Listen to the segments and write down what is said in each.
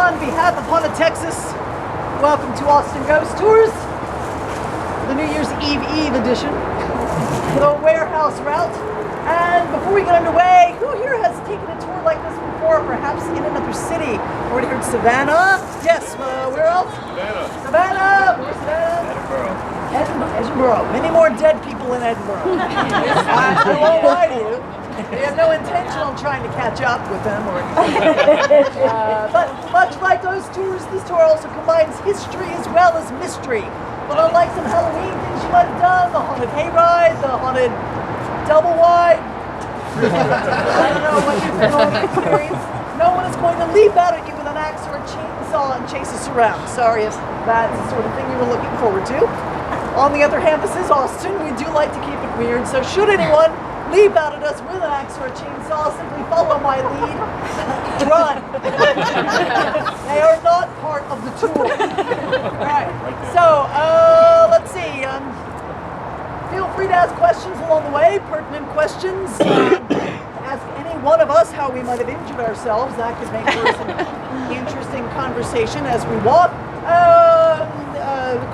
On behalf of Haunted Texas, welcome to Austin Ghost Tours, the New Year's Eve edition, the warehouse route. And before we get underway, who here has taken a tour like this before, perhaps in another city? Already heard Savannah? Yes, where else? Savannah! Where's Savannah? Edinburgh. Many more dead people in Edinburgh. I won't lie to you. We have no intention on trying to catch up with them or anything. But much like those tours, this tour also combines history as well as mystery. But unlike some Halloween things you might have done, the haunted hayride, the haunted double wide, I don't know what you've been on experience, no one is going to leap out at you with an axe or a chainsaw and chase us around. Sorry if that's the sort of thing you were looking forward to. On the other hand, this is Austin. We do like to keep it weird, so should anyone leap out at us with an axe or a chainsaw, simply follow my lead. Run. They are not part of the tour. Alright, so let's see. Feel free to ask questions along the way, pertinent questions. Ask any one of us how we might have injured ourselves. That could make for some interesting conversation as we walk.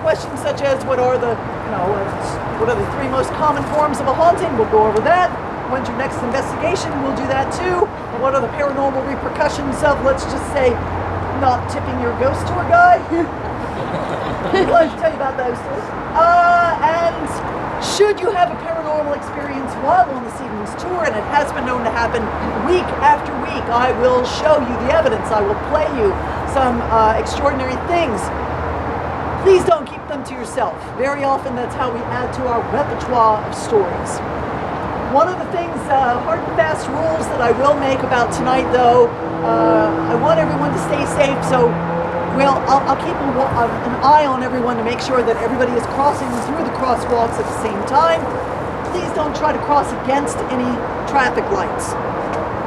Questions such as what are the three most common forms of a haunting? We'll go over that. When's your next investigation? We'll do that too. What are the paranormal repercussions of, let's just say, not tipping your ghost tour guide? I'd like to tell you about those too. And should you have a paranormal experience while on this evening's tour, and it has been known to happen week after week, I will show you the evidence. I will play you some extraordinary things. Please don't keep them to yourself. Very often that's how we add to our repertoire of stories. One of the things, hard and fast rules that I will make about tonight though, I want everyone to stay safe, so I'll keep an eye on everyone to make sure that everybody is crossing through the crosswalks at the same time. Please don't try to cross against any traffic lights.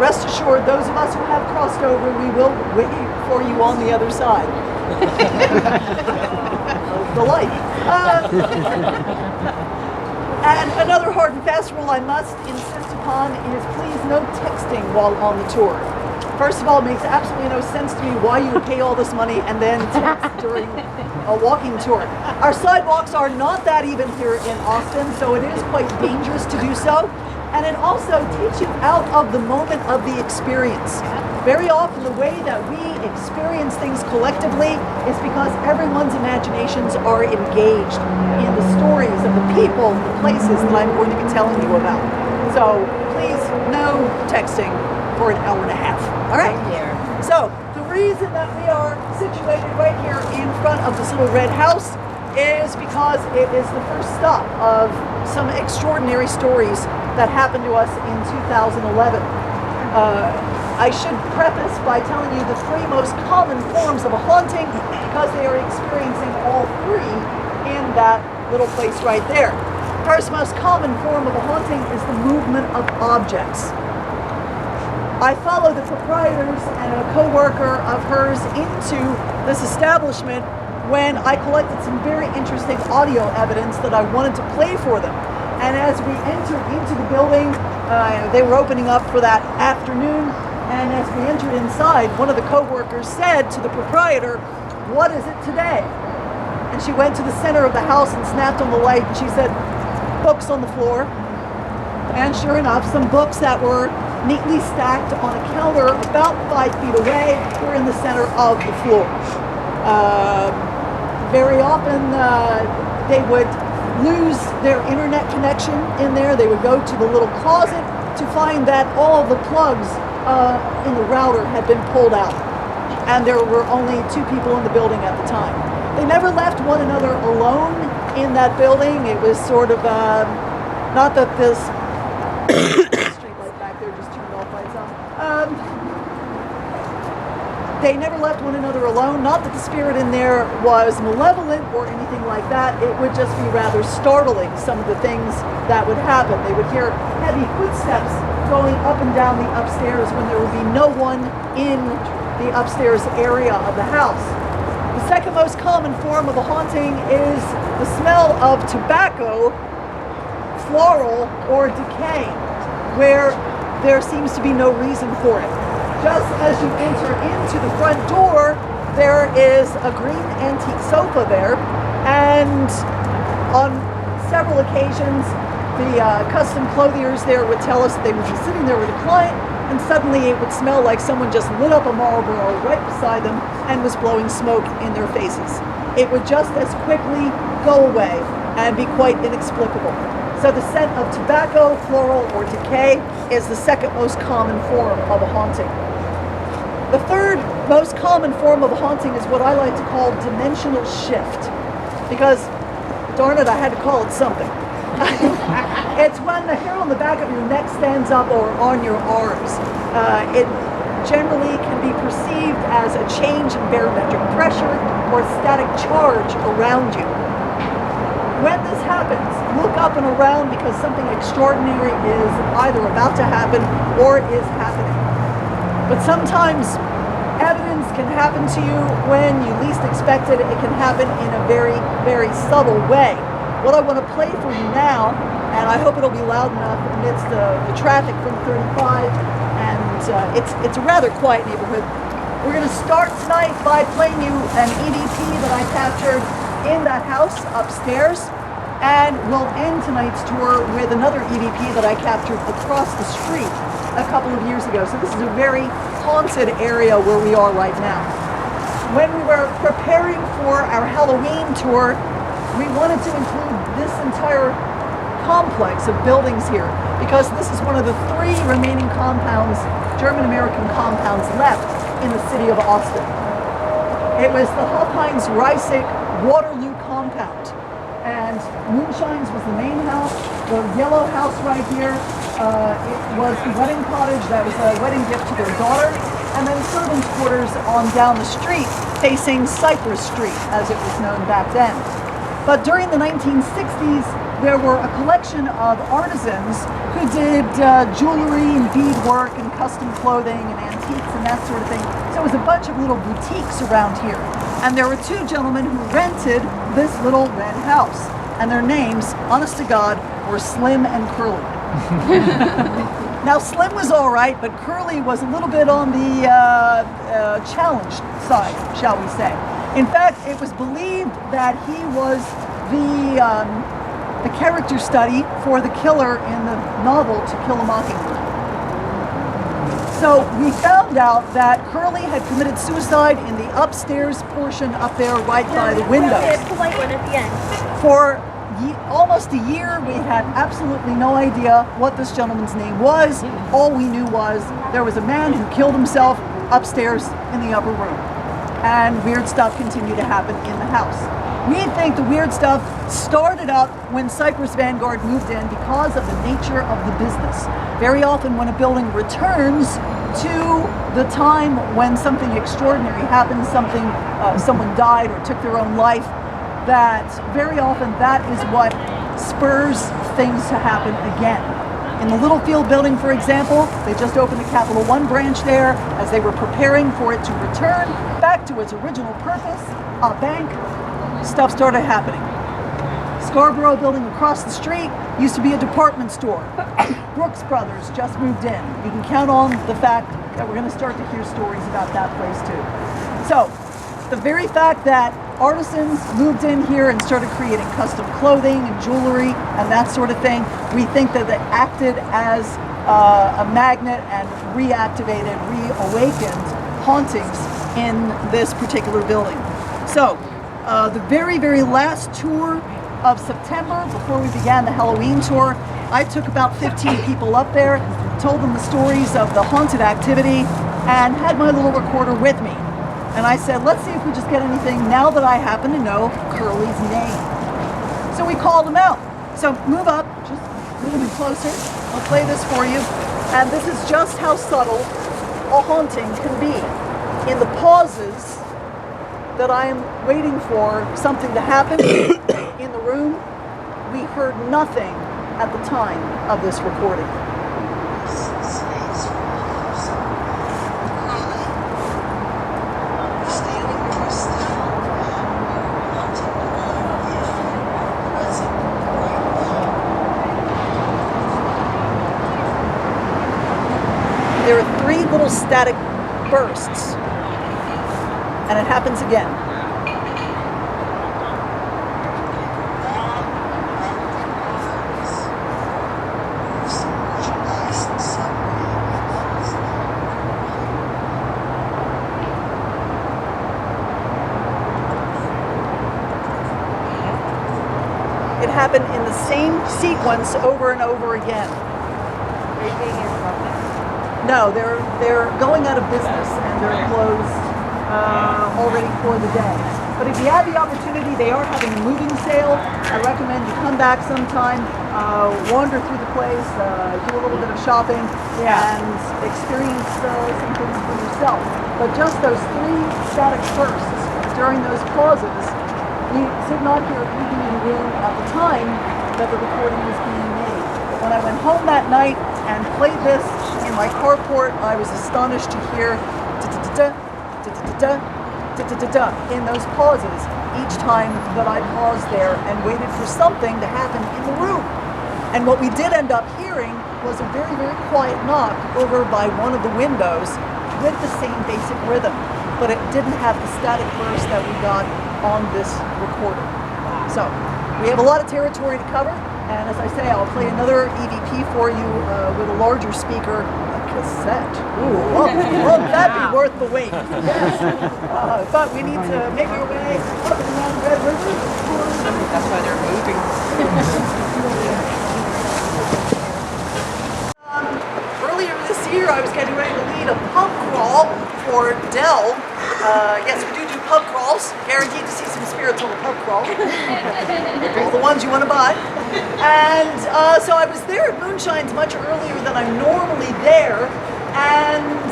Rest assured, those of us who have crossed over, we will wait for you on the other side. The light. And another hard and fast rule I must insist upon is please no texting while on the tour. First of all, it makes absolutely no sense to me why you would pay all this money and then text during a walking tour. Our sidewalks are not that even here in Austin, so it is quite dangerous to do so. And it also takes you out of the moment of the experience. Very often the way that we experience things collectively is because everyone's imaginations are engaged in the stories of the people, the places that I'm going to be telling you about. So please, no texting for an hour and a half. All right? So the reason that we are situated right here in front of this little red house is because it is the first stop of some extraordinary stories that happened to us in 2011. I should preface by telling you the three most common forms of a haunting because they are experiencing all three in that little place right there. First most common form of a haunting is the movement of objects. I followed the proprietors and a co-worker of hers into this establishment when I collected some very interesting audio evidence that I wanted to play for them. And as we entered into the building, they were opening up for that afternoon, and as we entered inside, one of the co-workers said to the proprietor, "What is it today?" And she went to the center of the house and snapped on the light, and she said, "Books on the floor." And sure enough, some books that were neatly stacked on a counter about 5 feet away were in the center of the floor. Very often they would lose their internet connection in there. They would go to the little closet to find that all of the plugs in the router had been pulled out. And there were only 2 people in the building at the time. They never left one another alone in that building. It was sort of, not that this street light back there just turned off by its own. They never left one another alone. Not that the spirit in there was malevolent or anything like that. It would just be rather startling, some of the things that would happen. They would hear heavy footsteps going up and down the upstairs when there would be no one in the upstairs area of the house. The second most common form of a haunting is the smell of tobacco, floral, or decay, where there seems to be no reason for it. Just as you enter into the front door, there is a green antique sofa there, and on several occasions, the custom clothiers there would tell us that they would be sitting there with a client, and suddenly it would smell like someone just lit up a Marlboro right beside them and was blowing smoke in their faces. It would just as quickly go away and be quite inexplicable. So the scent of tobacco, floral, or decay is the second most common form of a haunting. The third most common form of a haunting is what I like to call dimensional shift, because, darn it, I had to call it something. It's when the hair on the back of your neck stands up or on your arms. It generally can be perceived as a change in barometric pressure or static charge around you. When this happens, look up and around, because something extraordinary is either about to happen or is happening. But sometimes evidence can happen to you when you least expect it. It can happen in a very, very subtle way. What I want to play for you now, and I hope it'll be loud enough amidst the traffic from 35, and it's a rather quiet neighborhood. We're going to start tonight by playing you an EVP that I captured in that house upstairs, and we'll end tonight's tour with another EVP that I captured across the street a couple of years ago. So this is a very haunted area where we are right now. When we were preparing for our Halloween tour, we wanted to include this entire complex of buildings here, because this is one of the 3 remaining compounds, German-American compounds, left in the city of Austin. It was the Hofheinz-Reissig Waterloo compound, and Moonshine's was the main house. The yellow house right here, it was the wedding cottage that was a wedding gift to their daughter, and then servants' quarters on down the street facing Cypress Street, as it was known back then. But during the 1960s, there were a collection of artisans who did jewelry and beadwork and custom clothing and antiques and that sort of thing. So it was a bunch of little boutiques around here. And there were 2 gentlemen who rented this little red house. And their names, honest to God, were Slim and Curly. Now, Slim was all right, but Curly was a little bit on the challenged side, shall we say. In fact, it was believed that he was the character study for the killer in the novel To Kill a Mockingbird. So we found out that Curly had committed suicide in the upstairs portion up there right by the windows. The white one at the end. For almost a year, we had absolutely no idea what this gentleman's name was. All we knew was there was a man who killed himself upstairs in the upper room. And weird stuff continued to happen in the house. We think the weird stuff started up when Cypress Vanguard moved in because of the nature of the business. Very often when a building returns to the time when something extraordinary happened, someone died or took their own life, that very often that is what spurs things to happen again. In the Littlefield building, for example, they just opened the Capital One branch there. As they were preparing for it to return back to its original purpose, a bank, stuff started happening. Scarborough building across the street used to be a department store. Brooks Brothers just moved in. You can count on the fact that we're going to start to hear stories about that place too. So, the very fact that artisans moved in here and started creating custom clothing and jewelry and that sort of thing, we think that they acted as a magnet and reactivated, reawakened hauntings in this particular building. So, the very, very last tour of September, before we began the Halloween tour, I took about 15 people up there, told them the stories of the haunted activity, and had my little recorder with me. And I said, let's see if we just get anything now that I happen to know Curly's name. So we called him out. So move up, just a little bit closer. I'll play this for you. And this is just how subtle a haunting can be. In the pauses that I am waiting for something to happen in the room, we heard nothing at the time of this recording. There are 3 little static bursts. And it happens again. It happened in the same sequence over and over again. No, they're going out of business and they're closed already for the day. But if you have the opportunity, they are having a moving sale. I recommend you come back sometime, wander through the place, do a little bit of shopping, and experience some things for yourself. But just those 3 static bursts during those pauses, we did not hear anything in the room at the time that the recording was being made. But when I went home that night and played this in my carport, I was astonished to hear da-da-da-da, da-da-da-da, da-da-da-da in those pauses each time that I paused there and waited for something to happen in the room. And what we did end up hearing was a very, very quiet knock over by one of the windows with the same basic rhythm, but it didn't have the static burst that we got on this recorder. So we have a lot of territory to cover, and as I say, I'll play another EVP for you with a larger speaker, a cassette. Ooh, won't that be worth the wait? Yes. But we need to make our way up and around Red River. That's why they're moving. Earlier this year, I was getting ready to lead a pub crawl for Dell. Yes, we do pub crawls. Guaranteed to see some spirits on the pub crawl. All the ones you want to buy. And so I was there at Moonshine's much earlier than I'm normally there. And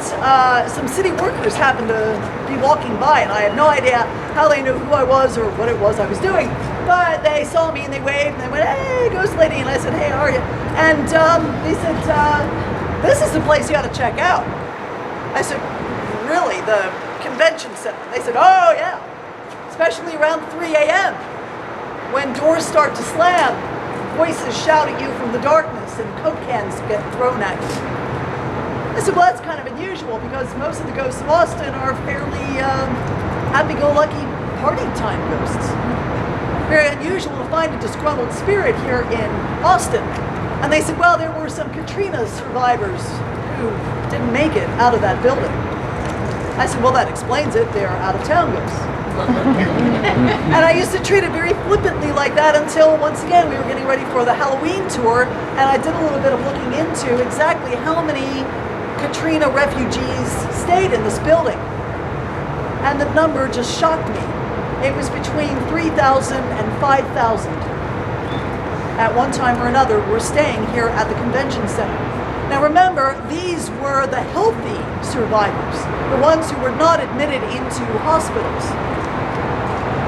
some city workers happened to be walking by, and I had no idea how they knew who I was or what it was I was doing. But they saw me and they waved and they went, "Hey, ghost lady." And I said, "Hey, how are you?" And they said, "This is the place you ought to check out." I said, "Really? The convention center?" They said, "Oh yeah, especially around 3 a.m. when doors start to slam, voices shout at you from the darkness and Coke cans get thrown at you." I said, "Well, that's kind of unusual because most of the ghosts of Austin are fairly happy-go-lucky party time ghosts. Very unusual to find a disgruntled spirit here in Austin." And they said, "Well, there were some Katrina survivors who didn't make it out of that building." I said, "Well, that explains it. They're out-of-town ghosts." And I used to treat it very flippantly like that until, once again, we were getting ready for the Halloween tour, and I did a little bit of looking into exactly how many Katrina refugees stayed in this building. And the number just shocked me. It was between 3,000 and 5,000 at one time or another were staying here at the convention center. Now remember, these were the healthy survivors, the ones who were not admitted into hospitals.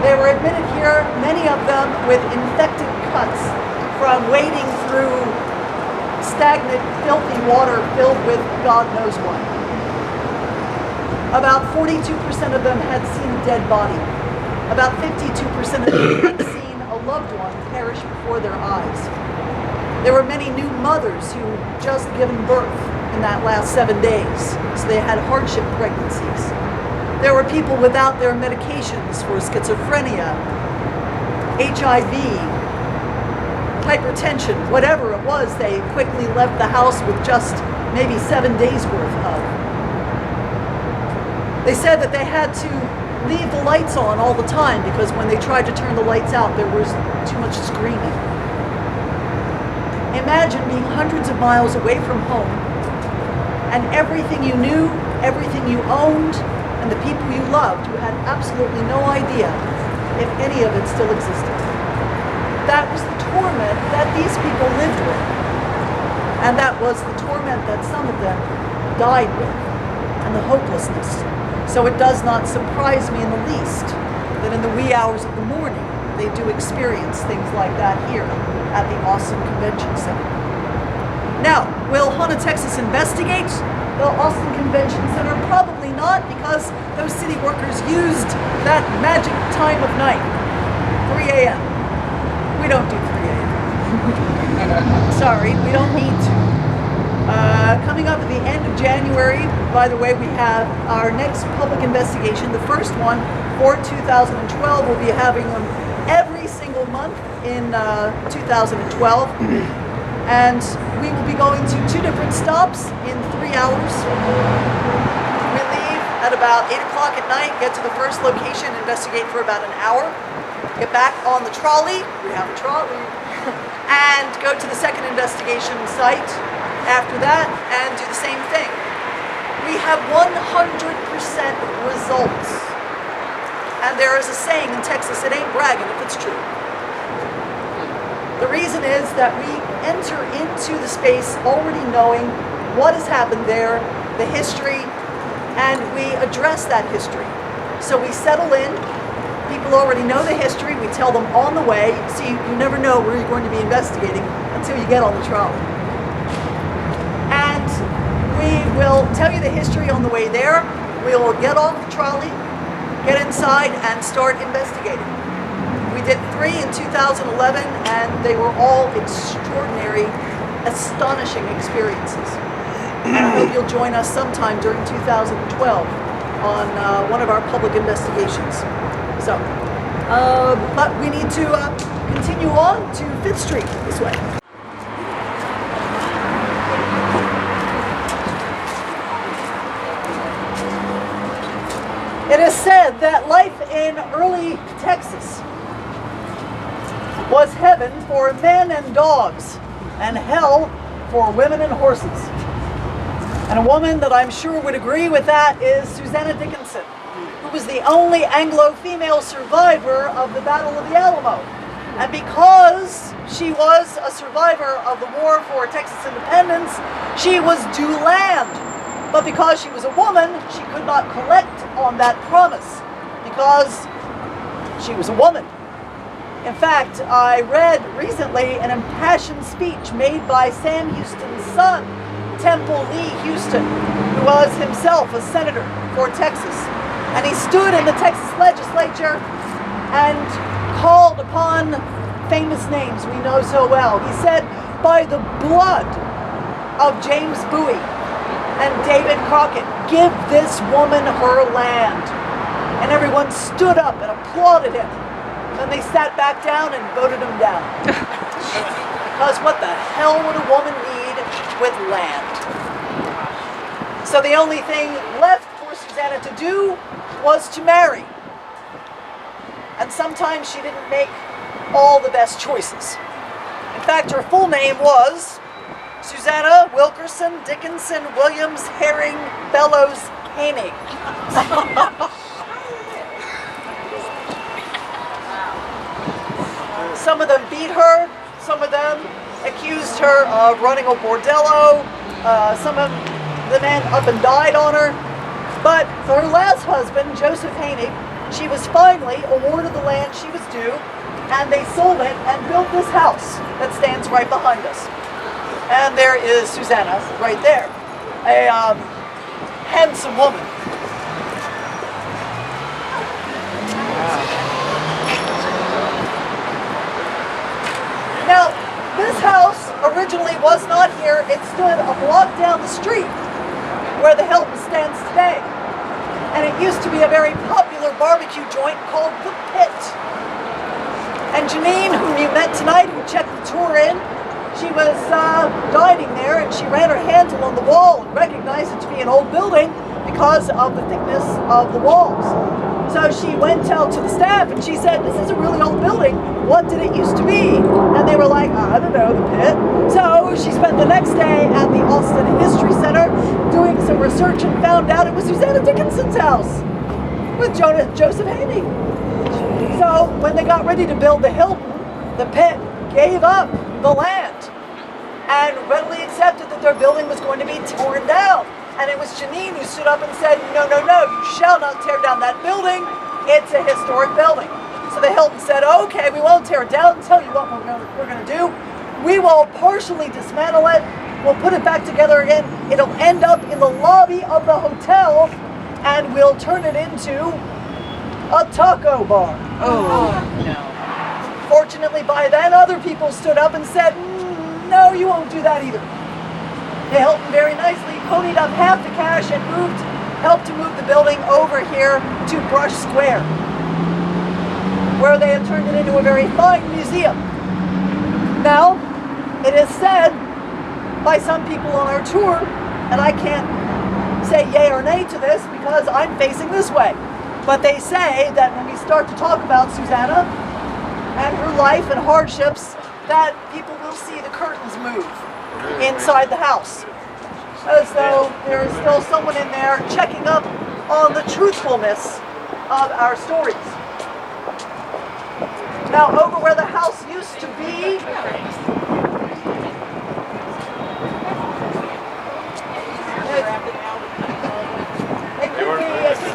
They were admitted here, many of them with infected cuts from wading through stagnant, filthy water filled with God knows what. About 42% of them had seen a dead body. About 52% of them had seen a loved one perish before their eyes. There were many new mothers who just given birth in that last 7 days, so they had hardship pregnancies. There were people without their medications for schizophrenia, HIV, hypertension, whatever it was, they quickly left the house with just maybe 7 days worth of. They said that they had to leave the lights on all the time because when they tried to turn the lights out, there was too much screaming. Imagine being hundreds of miles away from home and everything you knew, everything you owned, and the people you loved, you had absolutely no idea if any of it still existed. That was the torment that these people lived with. And that was the torment that some of them died with, and the hopelessness. So it does not surprise me in the least that in the wee hours of the morning, they do experience things like that here at the Austin Convention Center. Now, will Haunted Texas investigate the Austin Convention Center? Probably not, because those city workers used that magic time of night, 3 a.m. We don't do 3 a.m. Sorry, we don't need to. Coming up at the end of January, by the way, we have our next public investigation. The first one for 2012. We'll be having them every single month in 2012. And we will be going to 2 different stops in 3 hours. We leave at about 8 o'clock at night, get to the first location, investigate for about an hour, get back on the trolley, we have a trolley, and go to the second investigation site after that and do the same thing. We have 100% results. And there is a saying in Texas, it ain't bragging if it's true. The reason is that we enter into the space already knowing what has happened there, the history, and we address that history. So we settle in, people already know the history, we tell them on the way. See, you never know where you're going to be investigating until you get on the trolley. And we will tell you the history on the way there. We will get off the trolley, get inside, and start investigating. We did 3 in 2011, and they were all extraordinary, astonishing experiences. And I hope you'll join us sometime during 2012 on one of our public investigations. So, but we need to continue on to 5th Street this way. It is said that life in early Texas was heaven for men and dogs, and hell for women and horses. And a woman that I'm sure would agree with that is Susanna Dickinson, who was the only Anglo-female survivor of the Battle of the Alamo. And because she was a survivor of the war for Texas independence, she was due land. But because she was a woman, she could not collect on that promise because she was a woman. In fact, I read recently an impassioned speech made by Sam Houston's son, Temple Lee Houston, who was himself a senator for Texas. And he stood in the Texas legislature and called upon famous names we know so well. He said, by the blood of James Bowie and David Crockett, give this woman her land. And everyone stood up and applauded him. Then they sat back down and voted him down. Because what the hell would a woman need with land? So the only thing left for Susanna to do was to marry. And sometimes she didn't make all the best choices. In fact, her full name was Susanna Wilkerson Dickinson Williams Herring Bellows Haney. Some of them beat her, some of them accused her of running a bordello, some of the men up and died on her. But for her last husband, Joseph Haney, she was finally awarded the land she was due, and they sold it and built this house that stands right behind us. And there is Susanna right there, a handsome woman. Now, this house originally was not here. It stood a block down the street where the Hilton stands today. And it used to be a very popular barbecue joint called The Pit. And Janine, whom you met tonight, who checked the tour in, she was dining there, and she ran her hands along the wall and recognized it to be an old building because of the thickness of the walls. So she went out to the staff and she said, this is a really old building. What did it used to be? And they were like, I don't know, The Pit. So she spent the next day at the Austin History Center doing some research and found out it was Susanna Dickinson's house with Joseph Haney. So when they got ready to build the Hilton, The Pit gave up the land and readily accepted that their building was going to be torn down. And it was Janine who stood up and said, no, no, no, you shall not tear down that building. It's a historic building. So the Hilton said, okay, we won't tear it down. Tell you what we're going to do. We will partially dismantle it. We'll put it back together again. It'll end up in the lobby of the hotel, and we'll turn it into a taco bar. Oh, no. Fortunately, by then, other people stood up and said, no, you won't do that either. The Hilton very nicely ponied up half the cash and helped to move the building over here to Brush Square, where they had turned it into a very fine museum. Now, it is said by some people on our tour, and I can't say yay or nay to this because I'm facing this way, but they say that when we start to talk about Susanna and her life and hardships, that people will see the curtains move inside the house, as though there is still someone in there checking up on the truthfulness of our stories. Now, over where the house used to be, it could be a AC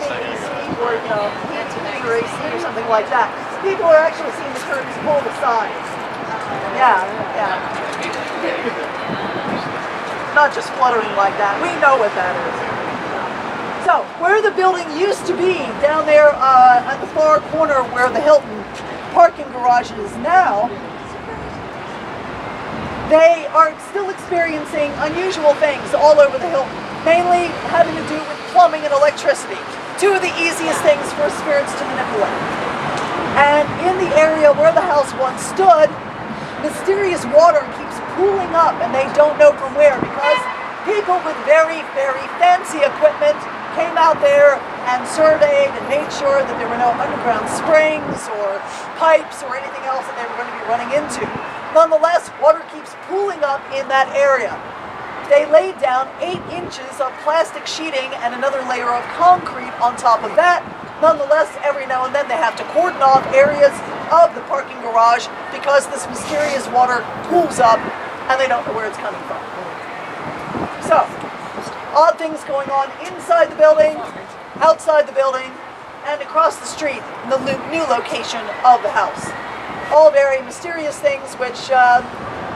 or, heat or AC or something like that. People are actually seeing the curtains pulled aside. Yeah. Not just fluttering like that. We know what that is. So, where the building used to be, down there at the far corner where the Hilton parking garage is now, they are still experiencing unusual things all over the Hilton, mainly having to do with plumbing and electricity, two of the easiest things for spirits to manipulate. And in the area where the house once stood, mysterious water keeps pooling up, and they don't know from where, because people with very, very fancy equipment came out there and surveyed and made sure that there were no underground springs or pipes or anything else that they were going to be running into. Nonetheless, water keeps pooling up in that area. They laid down 8 inches of plastic sheeting and another layer of concrete on top of that. Nonetheless, every now and then they have to cordon off areas of the parking garage because this mysterious water pools up and they don't know where it's coming from. So, odd things going on inside the building, outside the building, and across the street in the new location of the house. All very mysterious things which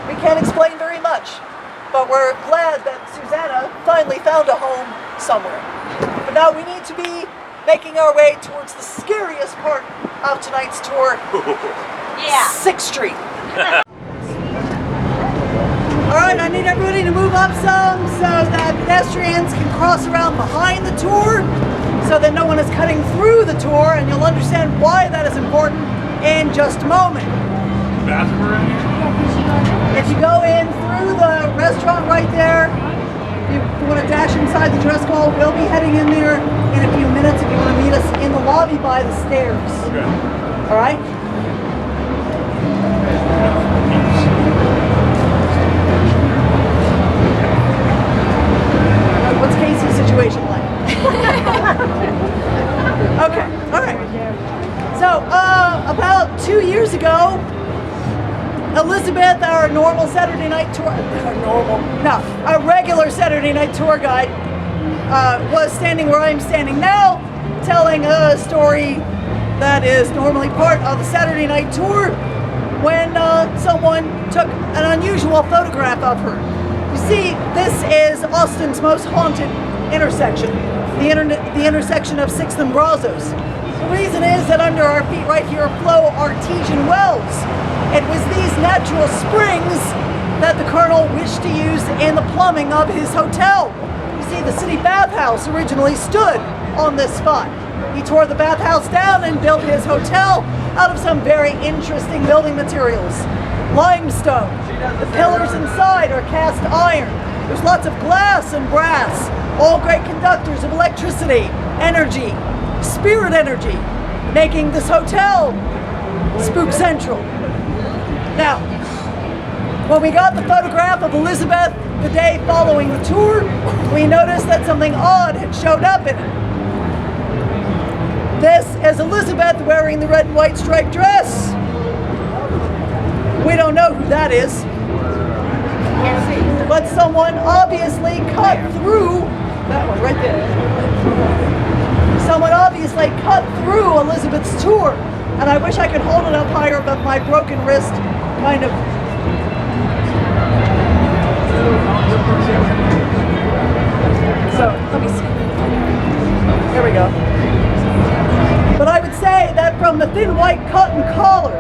we can't explain very much, but we're glad that Susanna finally found a home somewhere. But now we need to be making our way towards the scariest part of tonight's tour, 6th Street. Alright, I need everybody to move up some so that pedestrians can cross around behind the tour so that no one is cutting through the tour, and you'll understand why that is important in just a moment. Bathroom around here? If you go in through the restaurant right there, if you want to dash inside the dress hall, we'll be heading in there in a few minutes if you want to meet us in the lobby by the stairs. Okay. Alright? What's Casey's situation like? Okay, alright. So, about 2 years ago, Elizabeth, our normal Saturday night tour, a regular Saturday night tour guide, was standing where I'm standing now, telling a story that is normally part of the Saturday night tour when someone took an unusual photograph of her. You see, this is Austin's most haunted intersection, the intersection of 6th and Brazos. The reason is that under our feet right here flow artesian wells. It was these natural springs that the Colonel wished to use in the plumbing of his hotel. You see, the city bathhouse originally stood on this spot. He tore the bathhouse down and built his hotel out of some very interesting building materials. Limestone. The pillars inside are cast iron. There's lots of glass and brass, all great conductors of electricity, energy, spirit energy, making this hotel Spook Central. Now, when we got the photograph of Elizabeth the day following the tour, we noticed that something odd had showed up in it. This is Elizabeth wearing the red and white striped dress. We don't know who that is, but someone obviously cut through, that one right there. Someone obviously cut through Elizabeth's tour, and I wish I could hold it up higher, but my broken wrist kind of. So, let me see. There we go. But I would say that from the thin white cotton collar,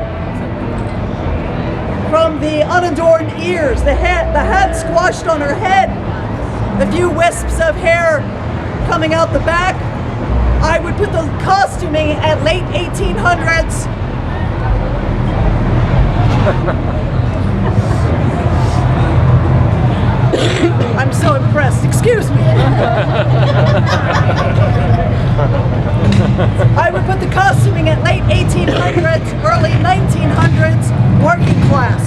from the unadorned ears, the hat squashed on her head, a few wisps of hair coming out the back. I would put the costuming at late 1800s. I'm so impressed. Excuse me. I would put the costuming at late 1800s, early 1900s, working class.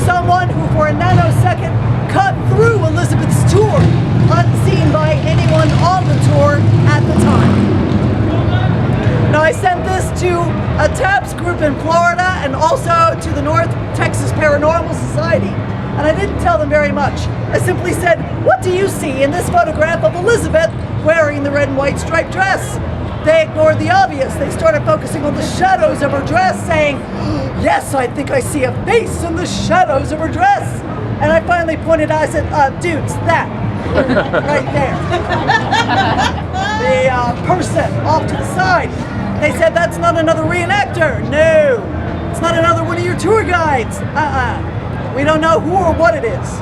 Someone who for a nanosecond cut through Elizabeth's tour, unseen by anyone on the tour at the time. Now I sent this to a TAPS group in Florida and also to the North Texas Paranormal Society. And I didn't tell them very much. I simply said, what do you see in this photograph of Elizabeth wearing the red and white striped dress? They ignored the obvious. They started focusing on the shadows of her dress, saying, yes, I think I see a face in the shadows of her dress. And I finally pointed out, I said, dudes, that, right there. The person off to the side. They said, that's not another reenactor. No, it's not another one of your tour guides. We don't know who or what it is.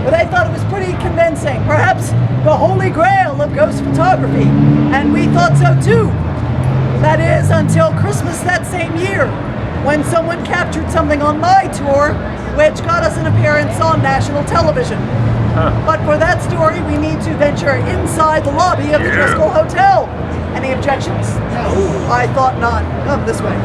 But I thought it was pretty convincing. Perhaps the holy grail of ghost photography. And we thought so too. That is until Christmas that same year, when someone captured something on my tour, which got us an appearance on national television. But for that story, we need to venture inside the lobby of the Driscoll Hotel. Any objections? No. I thought not. Come this way.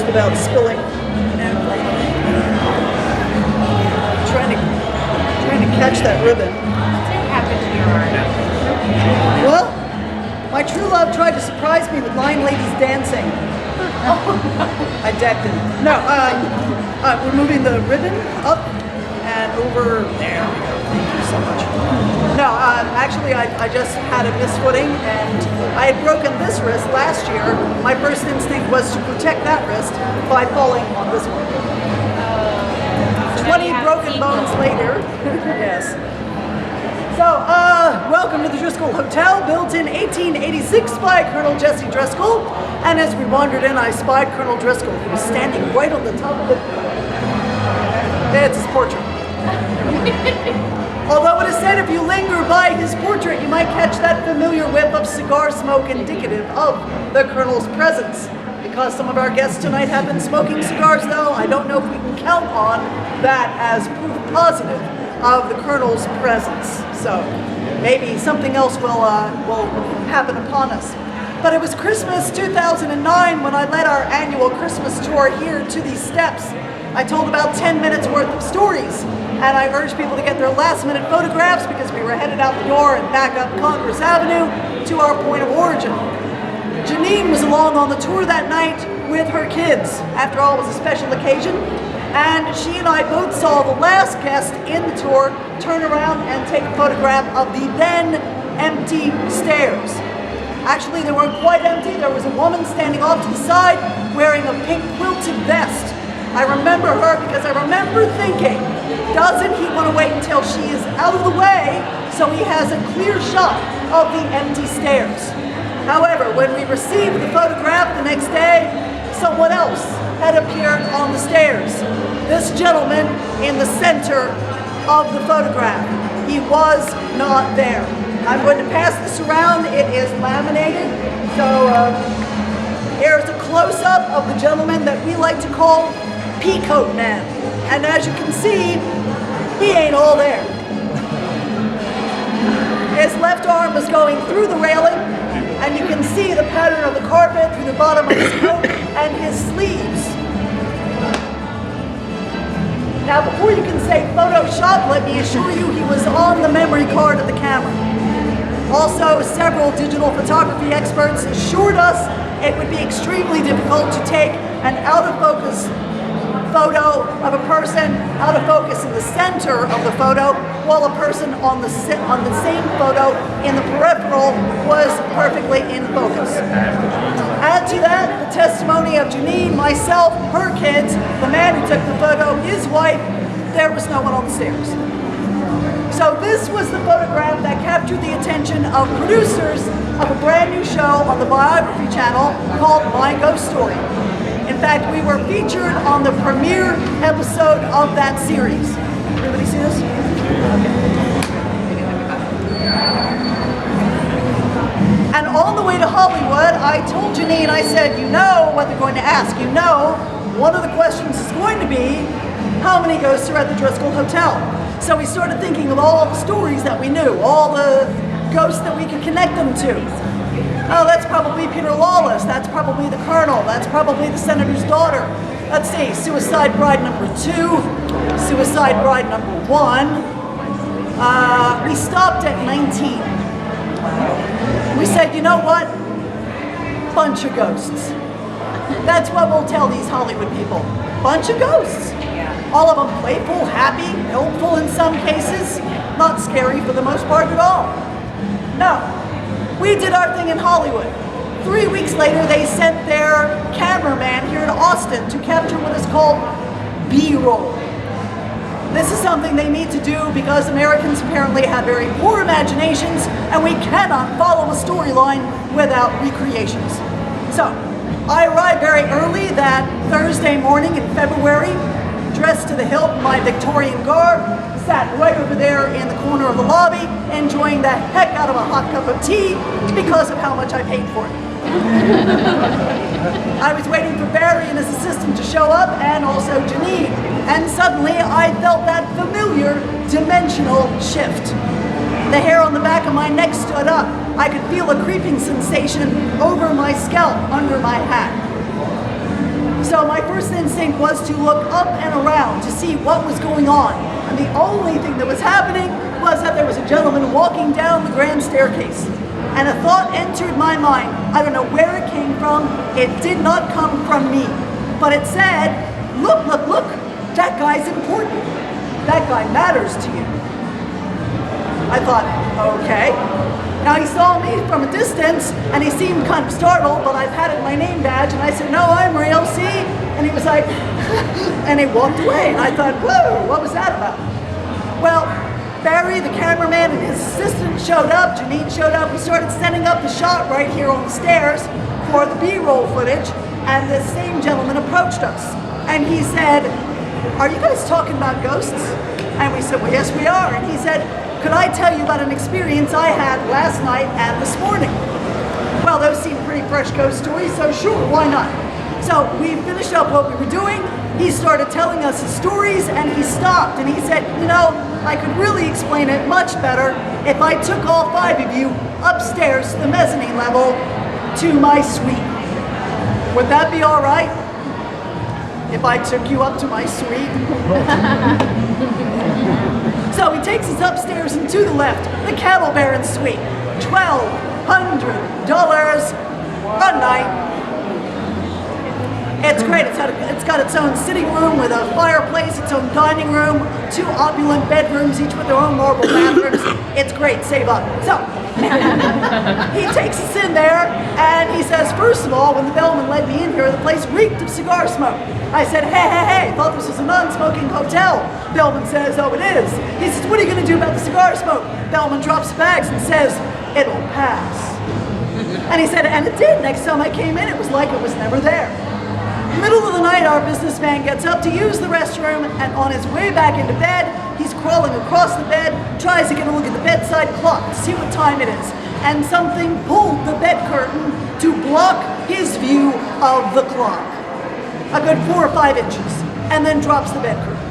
Without spilling. Trying to catch that ribbon. Well, my true love tried to surprise me with blind ladies dancing. I decked it. No, we're moving the ribbon up and over. There we go. Thank you so much. No, actually, I just had a misfooting and I had broken this wrist last year. My first instinct was to protect that wrist by falling on this one. 20 broken bones later. Yes. So, welcome to the Driscoll Hotel, built in 1886 by Colonel Jesse Driscoll. And as we wandered in, I spied Colonel Driscoll. He was standing right on the top of it. It's his portrait. Although it is said if you linger by his portrait, you might catch that familiar whiff of cigar smoke indicative of the Colonel's presence. Because some of our guests tonight have been smoking cigars, though, I don't know if we can count on that as proof positive of the Colonel's presence. So maybe something else will happen upon us. But it was Christmas 2009 when I led our annual Christmas tour here to these steps. I told about 10 minutes worth of stories, and I urged people to get their last-minute photographs because we were headed out the door and back up Congress Avenue to our point of origin. Janine was along on the tour that night with her kids. After all, it was a special occasion, and she and I both saw the last guest in the tour turn around and take a photograph of the then empty stairs. Actually, they weren't quite empty. There was a woman standing off to the side wearing a pink quilted vest. I remember her because I remember thinking, doesn't he want to wait until she is out of the way so he has a clear shot of the empty stairs? However, when we received the photograph the next day, someone else had appeared on the stairs. This gentleman in the center of the photograph. He was not there. I'm going to pass this around. It is laminated. So here's a close-up of the gentleman that we like to call Peacoat Man. And as you can see, he ain't all there. His left arm is going through the railing, and you can see the pattern of the carpet through the bottom of his coat and his sleeves. Now, before you can say Photoshop, let me assure you he was on the memory card of the camera. Also, several digital photography experts assured us it would be extremely difficult to take an out-of-focus photo of a person out of focus in the center of the photo, while a person on the same photo in the peripheral was perfectly in focus. Add to that the testimony of Janine, myself, her kids, the man who took the photo, his wife. There was no one on the stairs. So this was the photograph that captured the attention of producers of a brand new show on the Biography Channel called My Ghost Story. In fact, we were featured on the premiere episode of that series. Everybody see this? And on the way to Hollywood, I told Janine, I said, you know what they're going to ask. You know, one of the questions is going to be, how many ghosts are at the Driscoll Hotel? So we started thinking of all the stories that we knew, all the ghosts that we could connect them to. Oh, that's probably Peter Lawless. That's probably the Colonel. That's probably the Senator's daughter. Let's see, Suicide Bride number 2, Suicide Bride number 1. We stopped at 19. We said, you know what? Bunch of ghosts. That's what we'll tell these Hollywood people. Bunch of ghosts. All of them playful, happy, helpful in some cases, not scary for the most part at all. No, we did our thing in Hollywood. 3 weeks later, they sent their cameraman here to Austin to capture what is called B-roll. This is something they need to do because Americans apparently have very poor imaginations and we cannot follow a storyline without recreations. So, I arrived very early that Thursday morning in February, dressed to the hilt in my Victorian garb, sat right over there in the corner of the lobby, enjoying the heck out of a hot cup of tea because of how much I paid for it. I was waiting for Barry and his assistant to show up, and also Janine, and suddenly I felt that familiar dimensional shift. The hair on the back of my neck stood up. I could feel a creeping sensation over my scalp under my hat. So my first instinct was to look up and around to see what was going on. And the only thing that was happening was that there was a gentleman walking down the grand staircase. And a thought entered my mind. I don't know where it came from. It did not come from me. But it said, look, look, look, that guy's important. That guy matters to you. I thought, okay. Now he saw me from a distance and he seemed kind of startled, but I've had it in my name badge, and I said, no, I'm real, see? And he was like, and he walked away. And I thought, whoa, what was that about? Well, Barry, the cameraman, and his assistant showed up. Janine showed up. We started setting up the shot right here on the stairs for the B-roll footage, and this same gentleman approached us. And he said, are you guys talking about ghosts? And we said, well, yes, we are. And he said, could I tell you about an experience I had last night and this morning? Well, those seem pretty fresh ghost stories, so sure, why not? So we finished up what we were doing. He started telling us his stories, and he stopped, and he said, you know, I could really explain it much better if I took all 5 of you upstairs to the mezzanine level to my suite. Would that be all right? If I took you up to my suite? So he takes us upstairs and to the left, the Cattle Baron Suite, $1,200 a night. It's great. It's got its own sitting room with a fireplace, its own dining room, 2 opulent bedrooms, each with their own marble bathrooms. It's great. Save up. So he takes us in there, and he says, first of all, when the bellman led me in here, the place reeked of cigar smoke. I said, hey, thought this was a non-smoking hotel. Bellman says, oh, it is. He says, what are you going to do about the cigar smoke? Bellman drops the bags and says, it'll pass. And he said, and it did. Next time I came in, it was like it was never there. Middle of the night, our businessman gets up to use the restroom, and on his way back into bed, he's crawling across the bed, tries to get a look at the bedside clock to see what time it is, and something pulled the bed curtain to block his view of the clock. A good 4 or 5 inches, and then drops the bed curtain.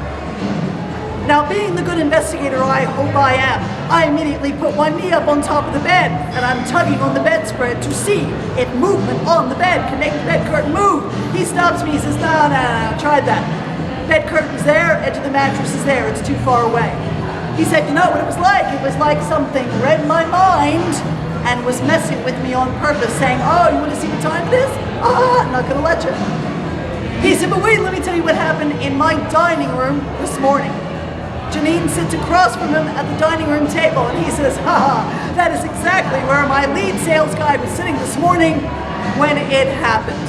Now, being the good investigator I hope I am, I immediately put one knee up on top of the bed, and I'm tugging on the bedspread to see if movement on the bed can make the bed curtain move. He stops me, he says, no, tried that. Bed curtain's there, edge of the mattress is there, it's too far away. He said, you know what it was like? It was like something read my mind and was messing with me on purpose, saying, oh, you want to see what time it is? I'm not gonna let you. He said, but wait, let me tell you what happened in my dining room this morning. Janine sits across from him at the dining room table, and he says, haha, that is exactly where my lead sales guy was sitting this morning when it happened.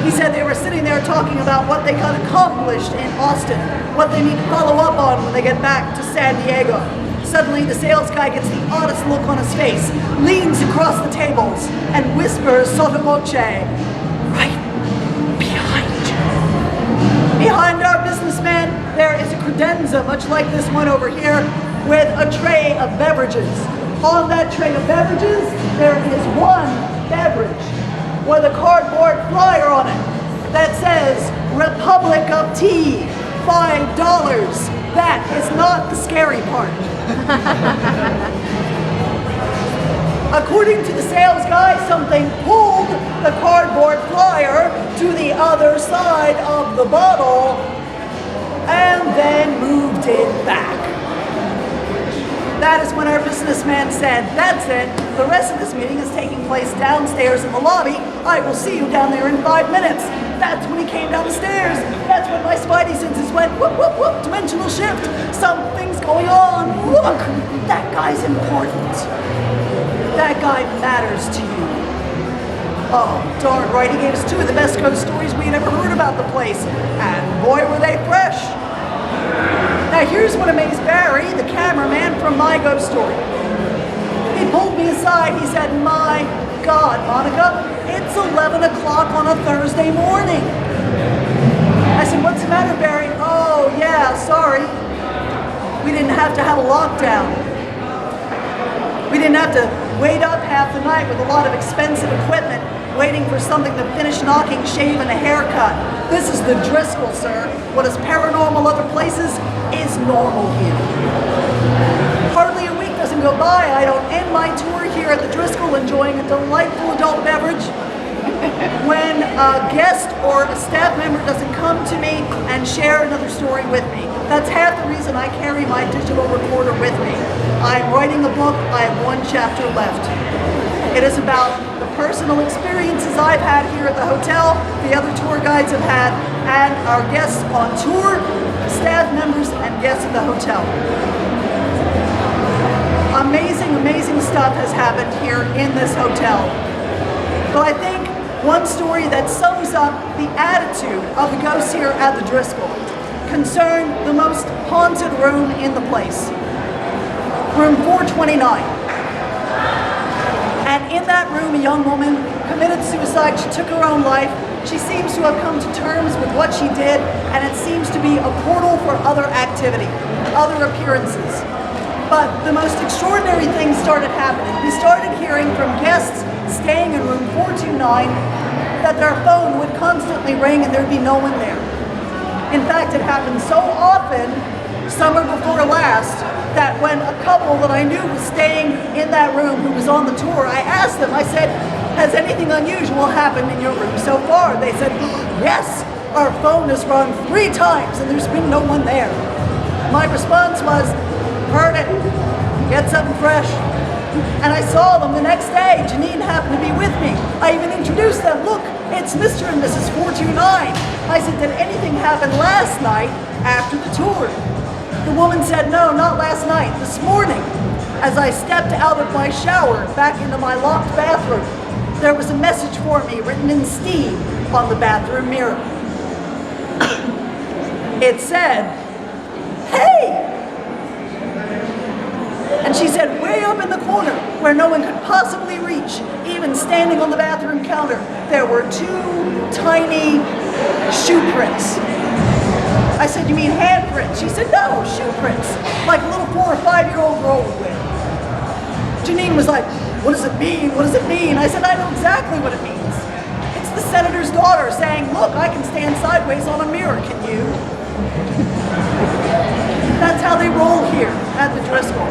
He said they were sitting there talking about what they got accomplished in Austin, what they need to follow up on when they get back to San Diego. Suddenly, the sales guy gets the oddest look on his face, leans across the tables, and whispers sotto voce, right behind you. Behind our businessman, there is a credenza, much like this one over here, with a tray of beverages. On that tray of beverages, there is one beverage with a cardboard flyer on it that says, Republic of Tea, $5. That is not the scary part. According to the sales guy, something pulled the cardboard flyer to the other side of the bottle and then moved it back. That is when our businessman said, that's it, the rest of this meeting is taking place downstairs in the lobby. I will see you down there in 5 minutes. That's when he came down the stairs. That's when my spidey senses went, whoop, whoop, whoop, dimensional shift. Something's going on. Look, that guy's important. That guy matters to you. Oh, darn right, he gave us 2 of the best ghost stories we had ever heard about the place. And boy, were they fresh. Now here's what amazed Barry, the cameraman from My Ghost Story. He pulled me aside, he said, my God, Monica, it's 11 o'clock on a Thursday morning. I said, what's the matter, Barry? Oh, yeah, sorry. We didn't have to have a lockdown. We didn't have to wait up half the night with a lot of expensive equipment waiting for something to finish knocking, shave, and a haircut. This is the Driscoll, sir. What is paranormal other places is normal here. Hardly a week doesn't go by I don't end my tour here at the Driscoll enjoying a delightful adult beverage when a guest or a staff member doesn't come to me and share another story with me. That's half the reason I carry my digital recorder with me. I'm writing a book. I have 1 chapter left. It is about the personal experiences I've had here at the hotel, the other tour guides have had, and our guests on tour, staff members, and guests at the hotel. Amazing, amazing stuff has happened here in this hotel. But I think one story that sums up the attitude of the ghosts here at the Driscoll concerned the most haunted room in the place. Room 429. And in that room, a young woman committed suicide. She took her own life. She seems to have come to terms with what she did, and it seems to be a portal for other activity, other appearances. But the most extraordinary things started happening. We started hearing from guests staying in room 429 that their phone would constantly ring and there'd be no one there. In fact, it happened so often, summer before last, that when a couple that I knew was staying in that room who was on the tour, I asked them, I said, has anything unusual happened in your room so far? They said, yes, our phone has rung 3 times and there's been no one there. My response was, heard it, get something fresh. And I saw them the next day. Janine happened to be with me. I even introduced them. Look, it's Mr. and Mrs. 429. I said, did anything happen last night after the tour? The woman said, no, not last night, this morning. As I stepped out of my shower back into my locked bathroom, there was a message for me written in steam on the bathroom mirror. It said, hey! And she said, way up in the corner, where no one could possibly reach, even standing on the bathroom counter, there were 2 tiny shoe prints. I said, you mean handprints? She said, no, shoe prints, like a little 4 or 5-year-old girl would wear. Janine was like, what does it mean? What does it mean? I said, I know exactly what it means. It's the senator's daughter saying, look, I can stand sideways on a mirror, can you? That's how they roll here at the Driscoll.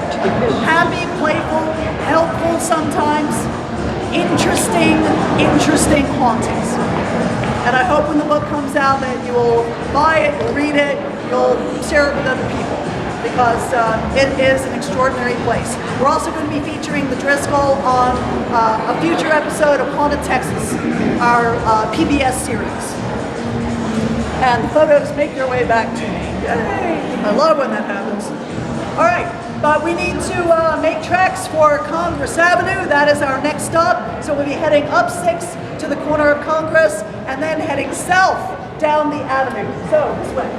Happy, playful, helpful sometimes, interesting hauntings. And I hope when the book comes out that you will buy it, you'll read it, you'll share it with other people, because it is an extraordinary place. We're also going to be featuring the Driscoll on a future episode of Haunted Texas, our PBS series. and the photos make their way back to me. Yay! I love when that happens. All right, but we need to make tracks for Congress Avenue. That is our next stop. So we'll be heading up 6 to the corner of Congress and then heading south down the avenue. So this way.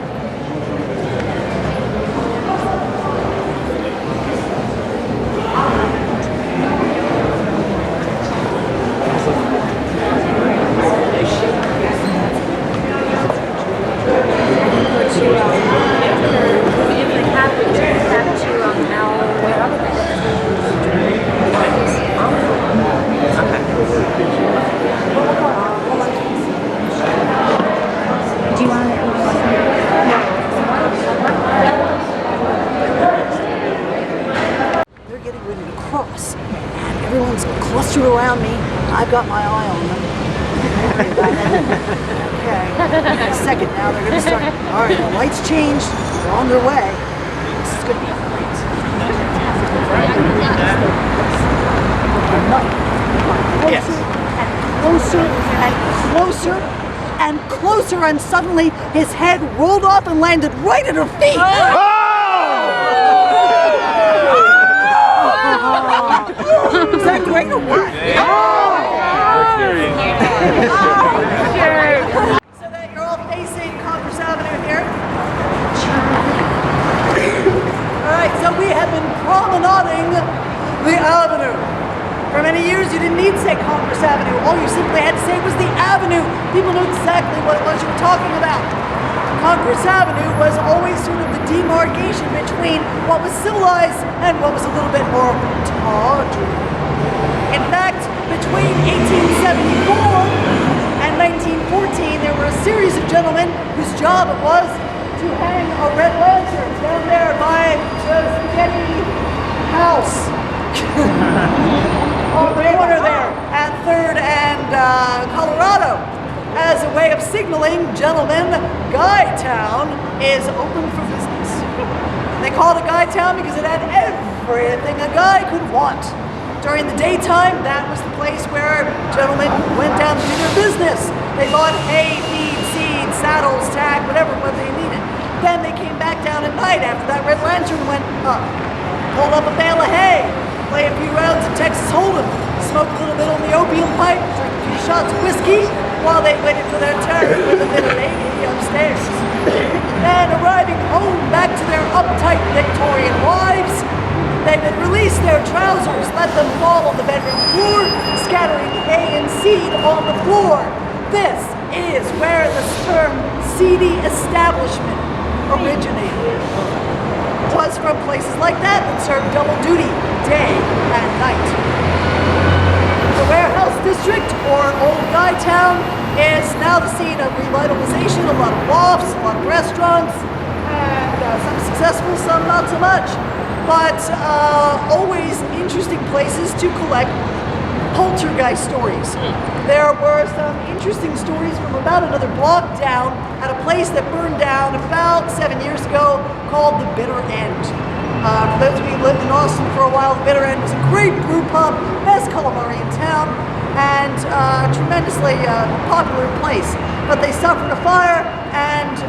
They're getting ready to cross, and everyone's clustered around me. I've got my eye on them. Okay, in a second now they're going to start. All right, the lights changed. They're on their way. This is going to be great. Closer and closer and closer, and suddenly his head rolled off and landed right at her feet. Is that great or what? So that you're all facing Congress Avenue here. Alright, so we have been promenading the avenue. For many years you didn't need to say Congress Avenue. All you simply had to say was the avenue. People knew exactly what it was you were talking about. Congress Avenue was always sort of the demarcation between what was civilized and what was a little bit more tawdry. In fact, between 1874 and 1914, there were a series of gentlemen whose job it was to hang a red lantern down there by the spaghetti house. On the corner there at 3rd and Colorado, as a way of signaling, gentlemen, Guytown is open for business. They called it Guytown because it had everything a guy could want. During the daytime, that was the place where gentlemen went down to do their business. They bought hay, feed, seed, saddles, tack, whatever what they needed. Then they came back down at night after that red lantern went up. Pulled up a bale of hay, play a few rounds of Texas Hold'em, smoke a little bit on the opium pipe, drink a few shots of whiskey while they waited for their turn with a bit of lady upstairs. Then arriving home back to their uptight Victorian wives, they would release their trousers, let them fall on the bedroom floor, scattering hay and seed on the floor. This is where the term seedy establishment originated. It was from places like that served double duty, day and night. The warehouse district, or Old Guytown, is now the scene of revitalization, a lot of lofts, a lot of restaurants, and some successful, some not so much. But always interesting places to collect poltergeist stories. There were some interesting stories from about another block down at a place that burned down about 7 years ago called the Bitter End. For those of you who lived in Austin for a while, the Bitter End was a great brew pub, best calamari in town, and a tremendously popular place. But they suffered a fire, and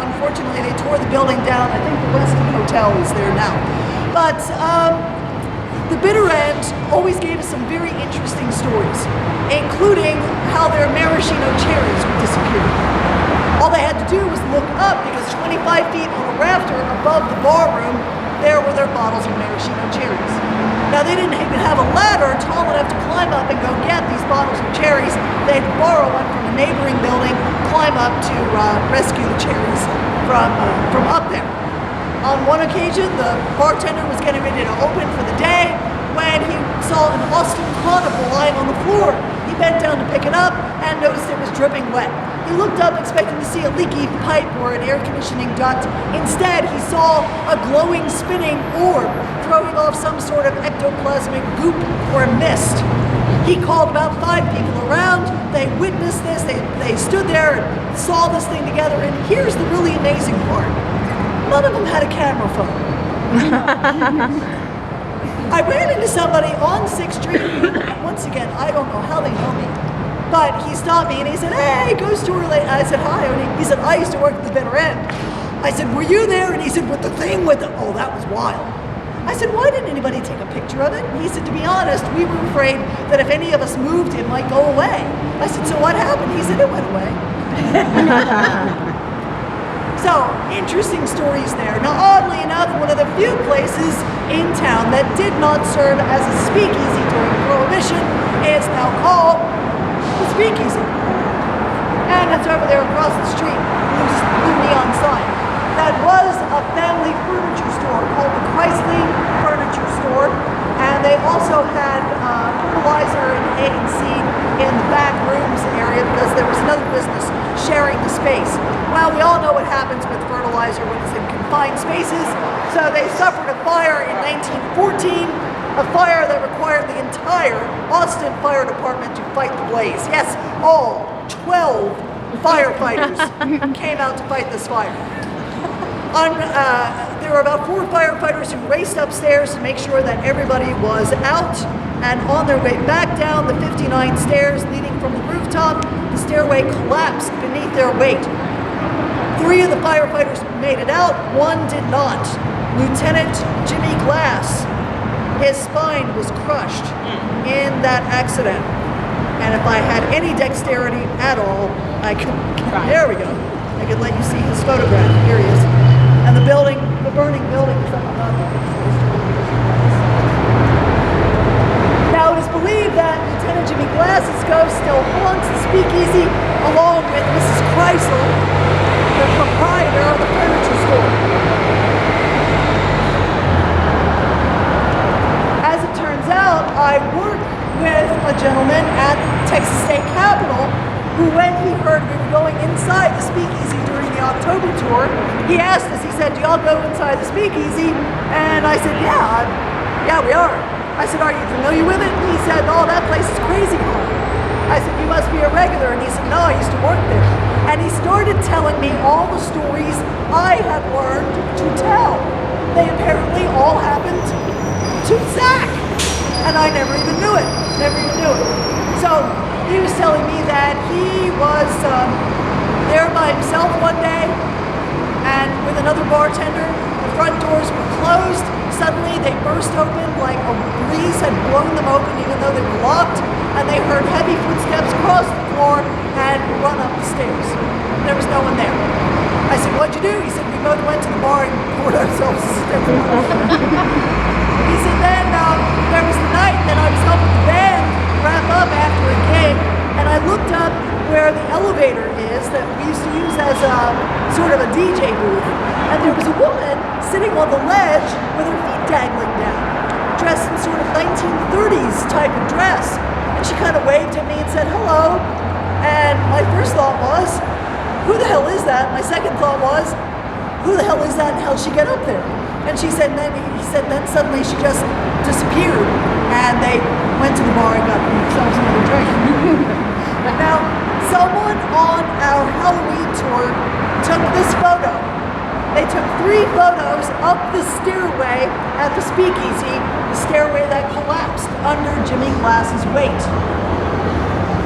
unfortunately they tore the building down. I think the Westin Hotel is there now. But the Bitter End always gave us some very interesting stories, including how their maraschino cherries would disappear. All they had to do was look up, because 25 feet on a rafter above the bar room, there were their bottles of maraschino cherries. Now, they didn't even have a ladder tall enough to climb up and go get these bottles of cherries. They'd borrow one from a neighboring building, climb up to rescue the cherries from up there. On one occasion, the bartender was getting ready to open for the day when he saw an Austin Chronicle lying on the floor. He bent down to pick it up and noticed it was dripping wet. He looked up expecting to see a leaky pipe or an air conditioning duct. Instead, he saw a glowing, spinning orb throwing off some sort of ectoplasmic goop or mist. He called about 5 people around. They witnessed this. They stood there and saw this thing together. And here's the really amazing part. None of them had a camera phone. I ran into somebody on 6th Street. Once again, I don't know how they know me. But he stopped me and he said, "Hey, ghost tour lady." I said, "Hi." And he said, "I used to work at the bitter end." I said, "Were you there?" And he said, "With the thing with the..." Oh, that was wild. I said, "Why didn't anybody take a picture of it?" And he said, "To be honest, we were afraid that if any of us moved, it might go away." I said, "So what happened?" He said, "It went away." So, interesting stories there. Now, oddly enough, one of the few places in town that did not serve as a speakeasy during Prohibition is now called the Speakeasy. And it's over there across the street, blue neon sign. That was a family furniture store called the Chrysley Furniture Store. And they also had fertilizer and hay and seed in the back rooms area because there was another business sharing the space. Well, we all know what happens with fertilizer when it's in confined spaces. So they suffered a fire in 1914, a fire that required the entire Austin Fire Department to fight the blaze. Yes, all 12 firefighters came out to fight this fire. There were about 4 firefighters who raced upstairs to make sure that everybody was out, and on their way back down the 59 stairs leading from the rooftop, the stairway collapsed beneath their weight. 3 of the firefighters made it out, 1 did not. Lieutenant Jimmy Glass, his spine was crushed in that accident. And if I had any dexterity at all, I could, there we go. I could let you see his photograph. Here he is. And the building, the burning building is up above. Now it is believed that Lieutenant Jimmy Glass's ghost still haunts the speakeasy along with Mrs. Chrysler, the proprietor of the furniture store. As it turns out, I work with a gentleman at Texas State Capitol who, when he heard we were going inside the speakeasy during the October tour, he asked us, he said, "Do y'all go inside the speakeasy?" And I said, yeah, we are. I said, "Are you familiar with it?" And he said, "Oh, that place is crazy hard." I said, "You must be a regular." And he said, "No, I used to work there." And he started telling me all the stories I had learned to tell. They apparently all happened to Zach. And I never even knew it. So he was telling me that he was there by himself one day and with another bartender. The front doors were closed. Suddenly they burst open like a breeze had blown them open even though they were locked. And they heard heavy footsteps cross the floor and run up the stairs. There was no one there. I said, "What'd you do?" He said, "We both went to the bar and poured ourselves a stiff one." He said, "Then there was the night that I was helping the band wrap up after a gig, and I looked up where the elevator is that we used to use as a sort of a DJ booth, and there was a woman sitting on the ledge with her feet dangling down, dressed in sort of 1930s type of dress. And she kind of waved at me and said, 'Hello.' And my first thought was, who the hell is that? My second thought was, who the hell is that and how'd she get up there?" And she said, then suddenly she just disappeared, and they went to the bar and got themselves another drink. Now, someone on our Halloween tour took this photo. They took 3 photos up the stairway at the speakeasy, the stairway that collapsed under Jimmy Glass's weight.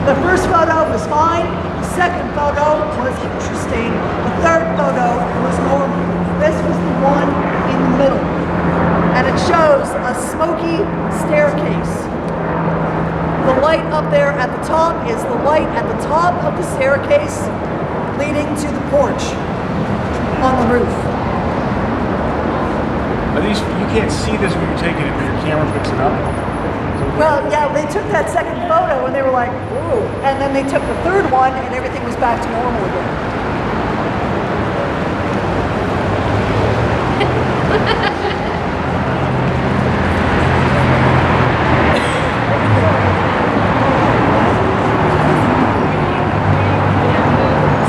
The first photo was fine. The second photo was interesting. The third photo was normal. This was the one in the middle. And it shows a smoky staircase. The light up there at the top is the light at the top of the staircase leading to the porch on the roof. At least you can't see this when you're taking it, but your camera picks it up. Well, yeah, they took that second photo and they were like, "Whoa." And then they took the third one and everything was back to normal again.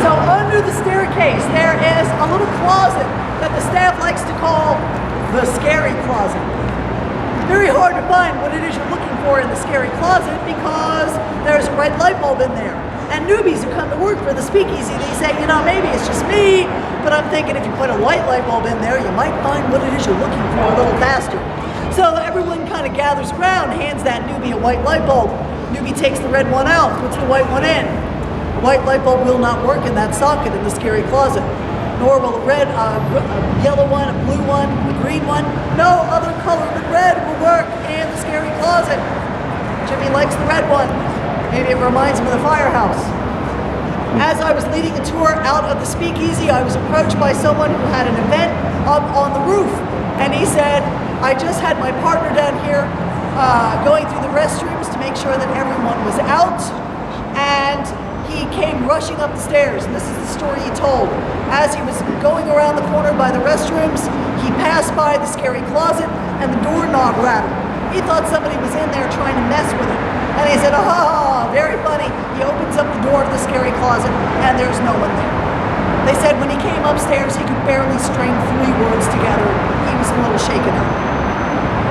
So under the staircase, there is a little closet that the staff likes to call the scary closet. Very hard to find what it is you're looking for in the scary closet because there's a red light bulb in there. And newbies who come to work for the speakeasy, they say, maybe it's just me, but I'm thinking if you put a light bulb in there, you might find what it is you're looking for a little faster. So everyone kind of gathers around, hands that newbie a white light bulb. Newbie takes the red one out, puts the white one in. The white light bulb will not work in that socket in the scary closet. Nor will a yellow one, a blue one, a green one. No other color but red will work in the scary closet. Jimmy likes the red one. Maybe it reminds him of the firehouse. As I was leading a tour out of the speakeasy, I was approached by someone who had an event up on the roof. And he said, I just had my partner down here going through the restrooms to make sure that everyone was out. And he came rushing up the stairs, and this is the story he told. As he was going around the corner by the restrooms, he passed by the scary closet, and the doorknob rattled. He thought somebody was in there trying to mess with him. And he said, oh, very funny. He opens up the door to the scary closet, and there's no one there. They said when he came upstairs, he could barely string 3 words together. He was a little shaken up.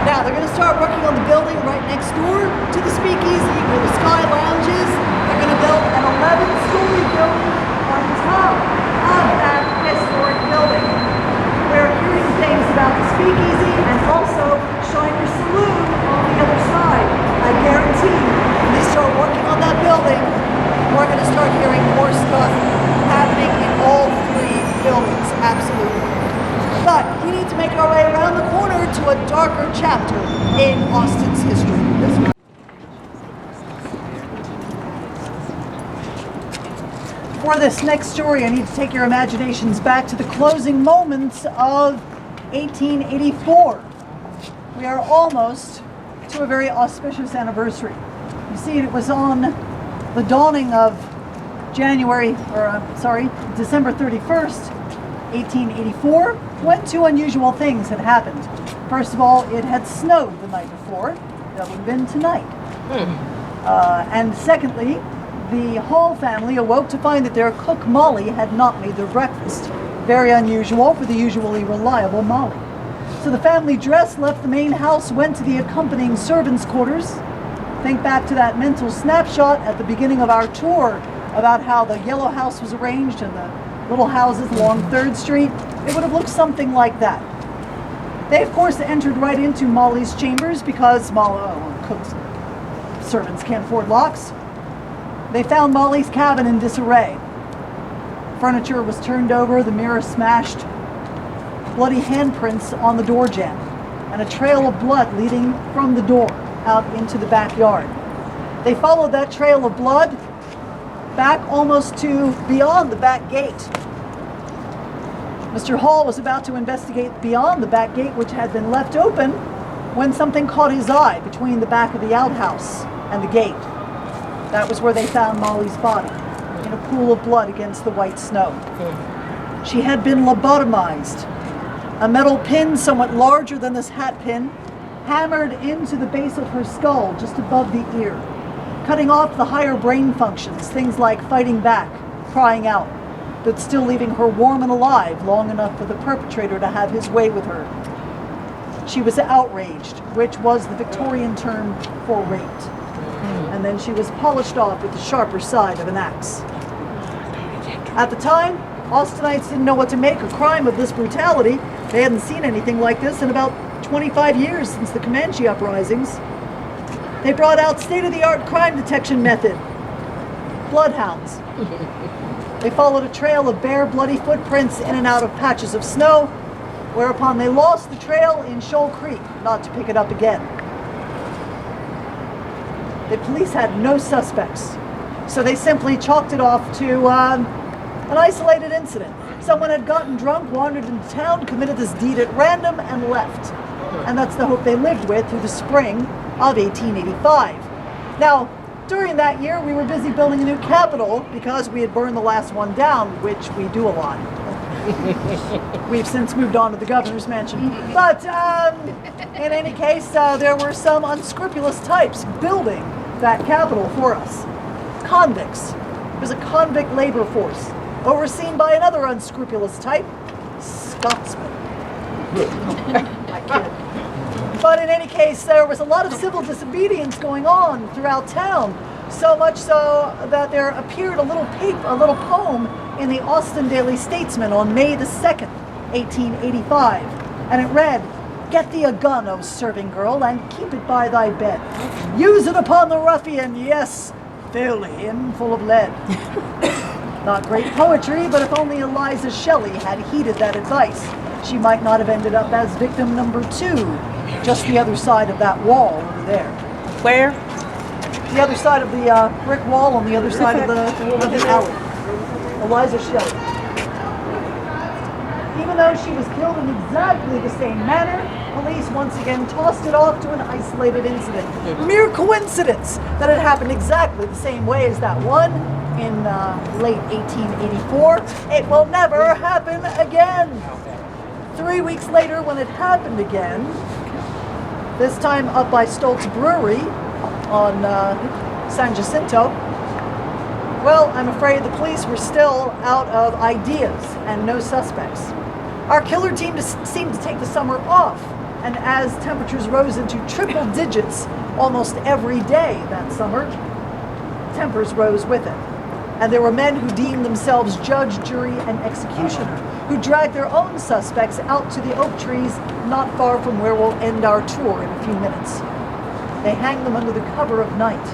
Now, they're going to start working on the building right next door to the speakeasy where the Sky Lounge is. They're going to build an 11-story building on top of that historic building. We're hearing things about the speakeasy and also Shiner Saloon on the other side. I guarantee when they start working on that building, we're going to start hearing more stuff happening in all 3 buildings, absolutely. But we need to make our way around the corner to a darker chapter in Austin's history. For this next story, I need to take your imaginations back to the closing moments of 1884. We are almost to a very auspicious anniversary. You see, it was on the dawning of December 31st, 1884, when 2 unusual things had happened. First of all, it had snowed the night before. That would have been tonight. And secondly, the Hall family awoke to find that their cook Molly had not made their breakfast. Very unusual for the usually reliable Molly. So the family dressed, left the main house, went to the accompanying servants' quarters. Think back to that mental snapshot at the beginning of our tour about how the yellow house was arranged and the little houses along 3rd Street. It would have looked something like that. They, of course, entered right into Molly's chambers because cooks, servants can't afford locks. They found Molly's cabin in disarray. Furniture was turned over, the mirror smashed, bloody handprints on the door jamb, and a trail of blood leading from the door out into the backyard. They followed that trail of blood back almost to beyond the back gate. Mr. Hall was about to investigate beyond the back gate, which had been left open, when something caught his eye between the back of the outhouse and the gate. That was where they found Molly's body, in a pool of blood against the white snow. She had been lobotomized. A metal pin somewhat larger than this hat pin hammered into the base of her skull just above the ear, cutting off the higher brain functions, things like fighting back, crying out, but still leaving her warm and alive long enough for the perpetrator to have his way with her. She was outraged, which was the Victorian term for raped. And then she was polished off with the sharper side of an axe. At the time, Austinites didn't know what to make of crime of this brutality. They hadn't seen anything like this in about 25 years since the Comanche uprisings. They brought out state-of-the-art crime detection method, bloodhounds. They followed a trail of bare, bloody footprints in and out of patches of snow, whereupon they lost the trail in Shoal Creek, not to pick it up again. The police had no suspects, so they simply chalked it off to an isolated incident. Someone had gotten drunk, wandered into town, committed this deed at random, and left. And that's the hope they lived with through the spring of 1885. Now, during that year, we were busy building a new Capitol because we had burned the last one down, which we do a lot. We've since moved on to the governor's mansion. But in any case, there were some unscrupulous types building that Capitol for us. Convicts. It was a convict labor force, overseen by another unscrupulous type, Scotsmen. I kid. But in any case, there was a lot of civil disobedience going on throughout town, so much so that there appeared a little poem in the Austin Daily Statesman on May the 2nd, 1885, and it read, Get thee a gun, O serving girl, and keep it by thy bed. Use it upon the ruffian, yes, fill him full of lead. Not great poetry, but if only Eliza Shelley had heeded that advice, she might not have ended up as victim number 2, just the other side of that wall over there. Where? The other side of the brick wall on the other side of the alley. Eliza Shelley. Even though she was killed in exactly the same manner, police once again tossed it off to an isolated incident. Mere coincidence that it happened exactly the same way as that one in late 1884. It will never happen again. 3 weeks later, when it happened again, this time up by Stoltz Brewery on San Jacinto, well, I'm afraid the police were still out of ideas and no suspects. Our killer team seemed to take the summer off, and as temperatures rose into triple digits almost every day that summer, tempers rose with it. And there were men who deemed themselves judge, jury, and executioner, who dragged their own suspects out to the oak trees not far from where we'll end our tour in a few minutes. They hang them under the cover of night.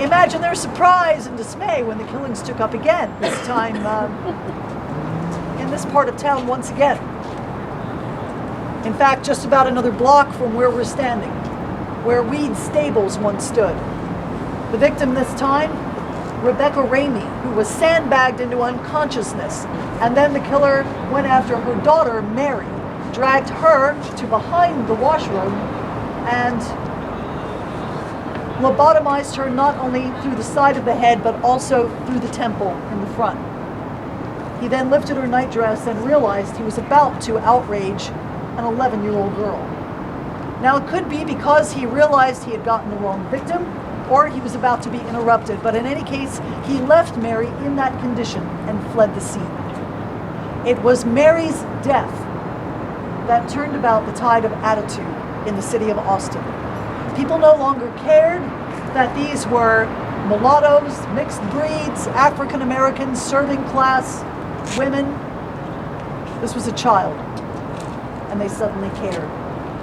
Imagine their surprise and dismay when the killings took up again, this time in this part of town once again. In fact, just about another block from where we're standing, where Weed's stables once stood. The victim this time, Rebecca Ramey, who was sandbagged into unconsciousness, and then the killer went after her daughter, Mary, dragged her to behind the washroom, and lobotomized her not only through the side of the head, but also through the temple in the front. He then lifted her nightdress and realized he was about to outrage an 11-year-old girl. Now, it could be because he realized he had gotten the wrong victim, or he was about to be interrupted, but in any case, he left Mary in that condition and fled the scene. It was Mary's death that turned about the tide of attitude in the city of Austin. People no longer cared that these were mulattoes, mixed breeds, African Americans, serving class, women. This was a child, and they suddenly cared.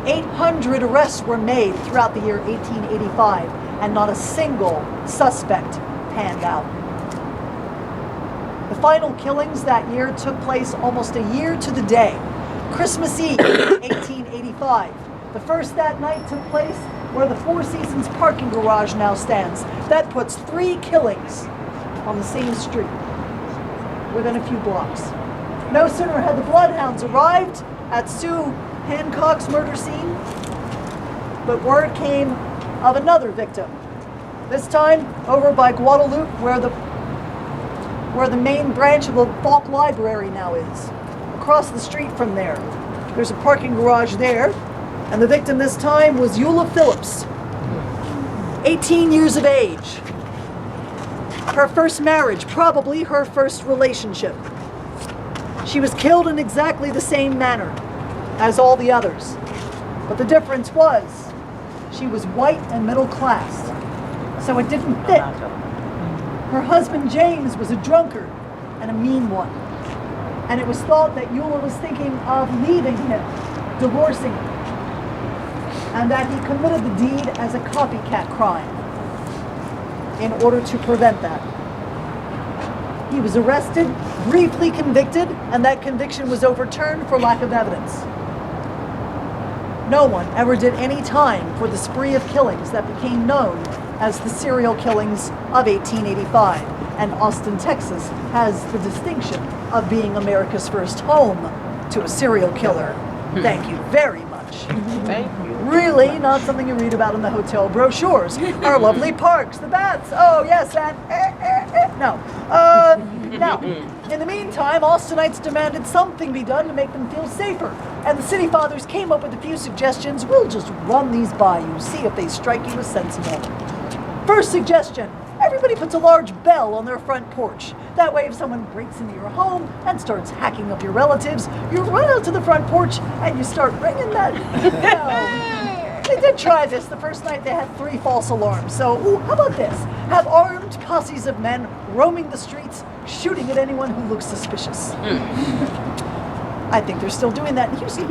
800 arrests were made throughout the year 1885, and not a single suspect panned out. The final killings that year took place almost a year to the day. Christmas Eve, 1885. The first that night took place where the Four Seasons parking garage now stands. That puts 3 killings on the same street within a few blocks. No sooner had the bloodhounds arrived at Sue Hancock's murder scene, but word came of another victim. This time over by Guadalupe, where the main branch of the Falk Library now is. Across the street from there. There's a parking garage there. And the victim this time was Eula Phillips, 18 years of age. Her first marriage, probably her first relationship. She was killed in exactly the same manner as all the others. But the difference was, she was white and middle class, so it didn't fit. Her husband James was a drunkard and a mean one. And it was thought that Eula was thinking of leaving him, divorcing him, and that he committed the deed as a copycat crime in order to prevent that. He was arrested, briefly convicted, and that conviction was overturned for lack of evidence. No one ever did any time for the spree of killings that became known as the serial killings of 1885. And Austin, Texas has the distinction of being America's first home to a serial killer. Thank you very much. Thank you. Really not something you read about in the hotel brochures. Our lovely parks, the baths, oh yes, and no. Now, in the meantime, Austinites demanded something be done to make them feel safer. And the city fathers came up with a few suggestions. We'll just run these by you, see if they strike you as sensible. First suggestion, everybody puts a large bell on their front porch. That way if someone breaks into your home and starts hacking up your relatives, you run out to the front porch and you start ringing that bell. They did try this. The first night they had 3 false alarms. So, how about this? Have armed posses of men roaming the streets, shooting at anyone who looks suspicious. I think they're still doing that in Houston.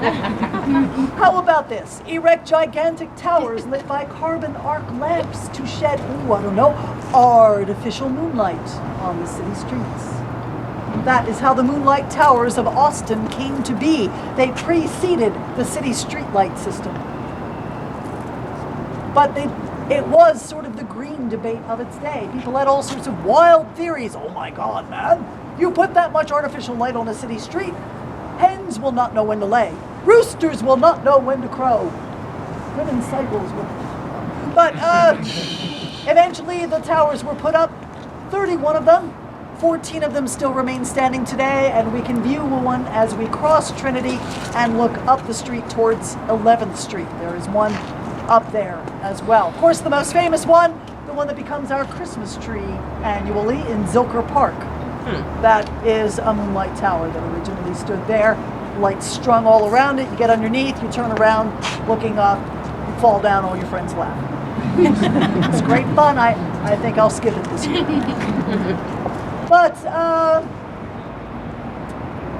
How about this? Erect gigantic towers lit by carbon arc lamps to shed, ooh, I don't know, artificial moonlight on the city streets. That is how the moonlight towers of Austin came to be. They preceded the city streetlight system. But it was sort of the green debate of its day. People had all sorts of wild theories. Oh my God, man, you put that much artificial light on a city street, hens will not know when to lay. Roosters will not know when to crow. Women's cycles will. But eventually the towers were put up, 31 of them. 14 of them still remain standing today, and we can view one as we cross Trinity and look up the street towards 11th Street. There is one up there as well. Of course, the most famous one, the one that becomes our Christmas tree annually in Zilker Park. That is a moonlight tower that originally stood there. Lights strung all around it. You get underneath, you turn around, looking up, you fall down, all your friends laugh. It's great fun. I think I'll skip it this year. But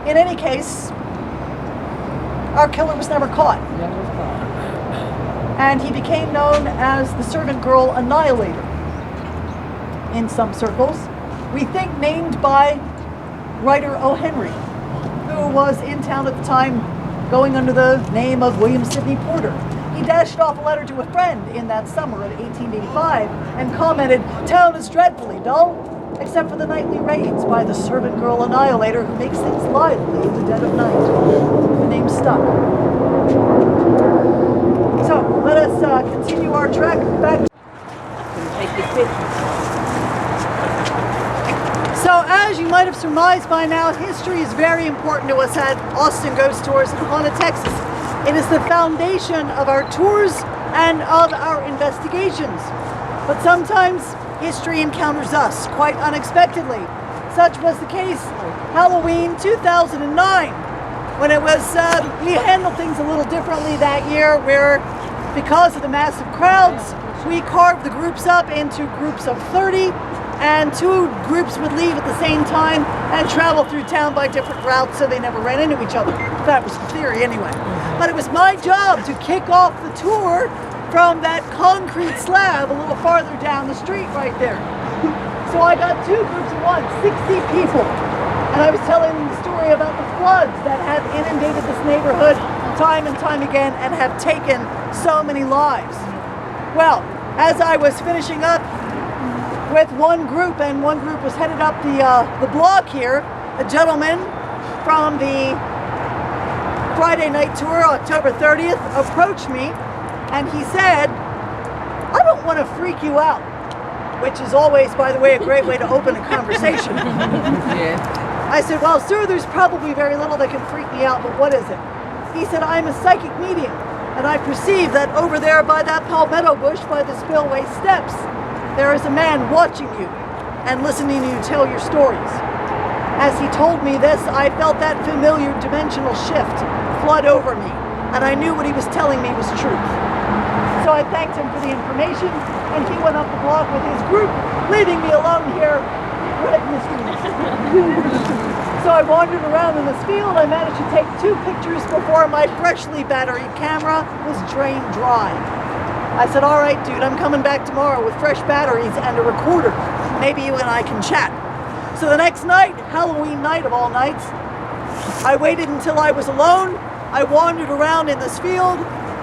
in any case, our killer was never caught. And he became known as the Servant Girl Annihilator in some circles. We think named by writer O. Henry, who was in town at the time going under the name of William Sidney Porter. He dashed off a letter to a friend in that summer of 1885 and commented, "Town is dreadfully dull, except for the nightly raids by the Servant Girl Annihilator who makes things lively in the dead of night." The name stuck. So let us continue our trek back. So as you might have surmised by now, history is very important to us at Austin Ghost Tours in Haunted, Texas. It is the foundation of our tours and of our investigations. But sometimes history encounters us quite unexpectedly. Such was the case Halloween 2009, when it was, we handled things a little differently that year, where because of the massive crowds, we carved the groups up into groups of 30, and 2 groups would leave at the same time and travel through town by different routes so they never ran into each other. That was the theory anyway. But it was my job to kick off the tour from that concrete slab a little farther down the street right there. So I got 2 groups of 1, 60 people. And I was telling them the story about the floods that have inundated this neighborhood time and time again and have taken so many lives. Well, as I was finishing up with one group, and one group was headed up the block here, a gentleman from the Friday night tour, October 30th, approached me and he said, "I don't want to freak you out," which is always, by the way, a great way to open a conversation. I said, "Well, sir, there's probably very little that can freak me out, but what is it?" He said, "I'm a psychic medium, and I perceive that over there by that palmetto bush by the spillway steps, there is a man watching you and listening to you tell your stories." As he told me this, I felt that familiar dimensional shift flood over me, and I knew what he was telling me was truth. So I thanked him for the information, and he went up the block with his group, leaving me alone here, right in this field. So I wandered around in this field. I managed to take 2 pictures before my freshly battery camera was drained dry. I said, "All right, dude, I'm coming back tomorrow with fresh batteries and a recorder. Maybe you and I can chat." So the next night, Halloween night of all nights, I waited until I was alone. I wandered around in this field.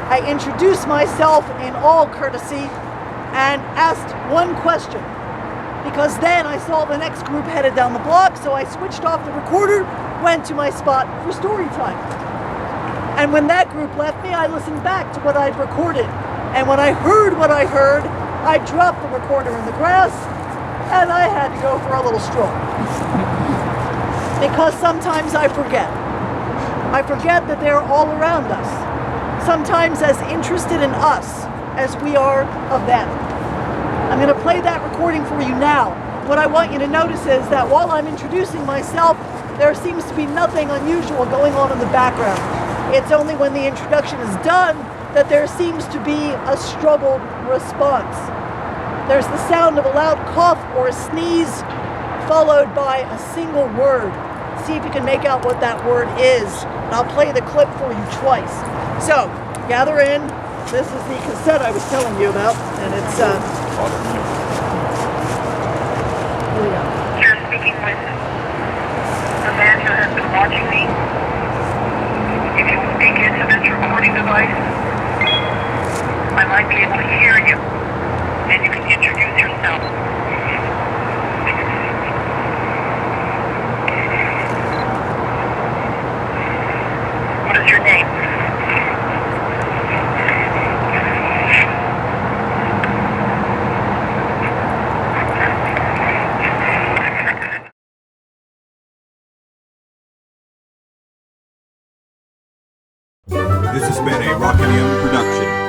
I introduced myself in all courtesy and asked one question, because then I saw the next group headed down the block, so I switched off the recorder, went to my spot for story time. And when that group left me, I listened back to what I'd recorded. And when I heard what I heard, I dropped the recorder in the grass, and I had to go for a little stroll. Because sometimes I forget. I forget that they're all around us. Sometimes as interested in us as we are of them. I'm going to play that recording for you now. What I want you to notice is that while I'm introducing myself, there seems to be nothing unusual going on in the background. It's only when the introduction is done that there seems to be a struggled response. There's the sound of a loud cough or a sneeze, followed by a single word, see if you can make out what that word is. And I'll play the clip for you twice. So, gather in. This is the cassette I was telling you about, and it's, here we go. You're speaking with the man who has been watching me. If you will speak into this recording device, I might be able to hear you, and you can introduce yourself. What is your name? This has been a Rockanium production.